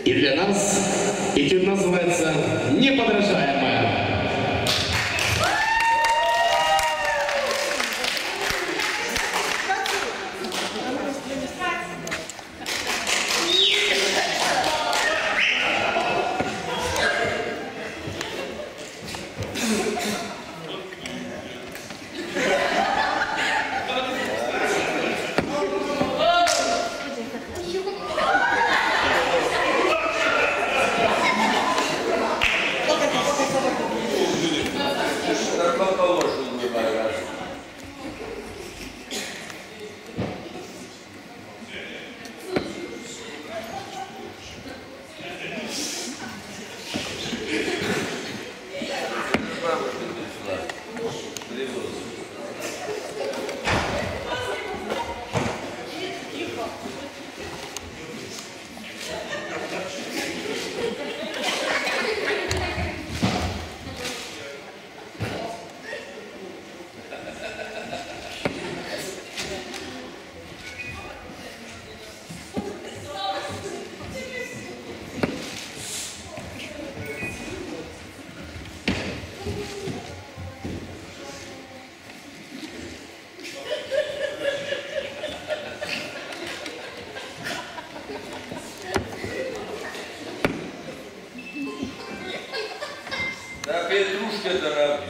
И для нас этюд называется «Неподражаемая». Да, петрушка дорогая.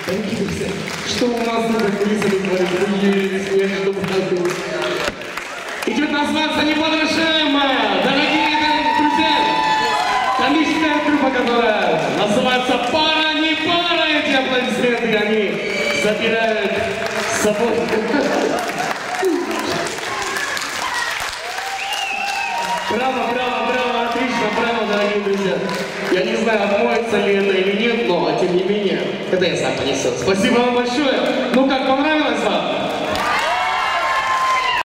Дорогие друзья, что у нас за кулисами творится? Смех, что происходит. Идет называться «Неподражаемая». Дорогие друзья, комическая группа, которая называется «Пара, не пара». Эти аплодисменты, они забирают с собой. Браво, браво, браво, отлично, браво, дорогие друзья. Я не знаю, отмоется ли это или нет, но тем не менее, это я сам понесу. Спасибо вам большое. Ну как, понравилось вам?